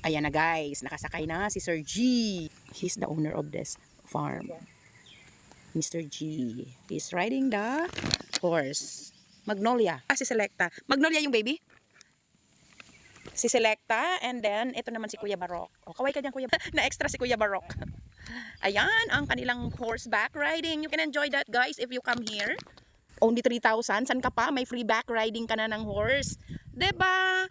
Ayan na guys, nakasakay na si Sir G. He's the owner of this farm. Mr. G. He's riding the horse. Magnolia. Si Selecta. Magnolia yung baby? Si Selecta, and then ito naman si Kuya Barok. O, kaway ka dyan, Kuya. Na-extra si Kuya Barok. Ayan, ang kanilang horseback riding. You can enjoy that, guys, if you come here. Only 3,000. San ka pa? May free back riding ka na ng horse. 'Di ba?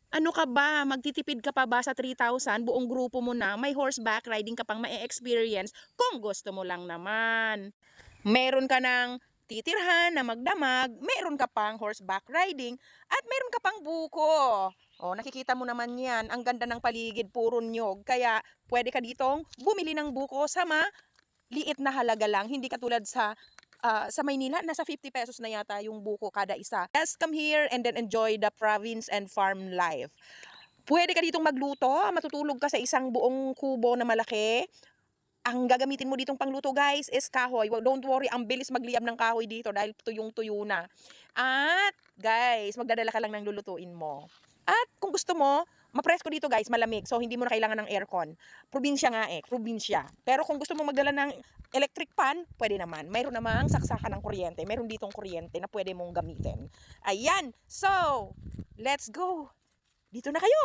Ano ka ba? Magtitipid ka pa ba sa 3,000? Buong grupo mo na. May horseback riding ka pang ma-experience kung gusto mo lang naman. Meron ka ng titirhan na magdamag, meron ka pang horseback riding, at meron ka pang buko. O, nakikita mo naman yan. Ang ganda ng paligid, puro nyog. Kaya, pwede ka ditong bumili ng buko sa liit na halaga lang. Hindi katulad sa Maynila, nasa 50 pesos na yata yung buko kada isa. Just come here and then enjoy the province and farm life. Pwede ka ditong magluto, matutulog ka sa isang buong kubo na malaki. Ang gagamitin mo ditong pangluto, guys, is kahoy. Well, don't worry, ang bilis magliyab ng kahoy dito dahil tuyong-tuyo na. At, guys, magdadala ka lang ng lulutuin mo. At kung gusto mo, mapresko dito, guys, malamig. So, hindi mo na kailangan ng aircon. Probinsya nga probinsya. Pero kung gusto mo magdala ng electric pan, pwede naman. Mayroon namang saksakan ng kuryente. Mayroon ditong kuryente na pwede mong gamitin. Ayan. So, let's go. Dito na kayo.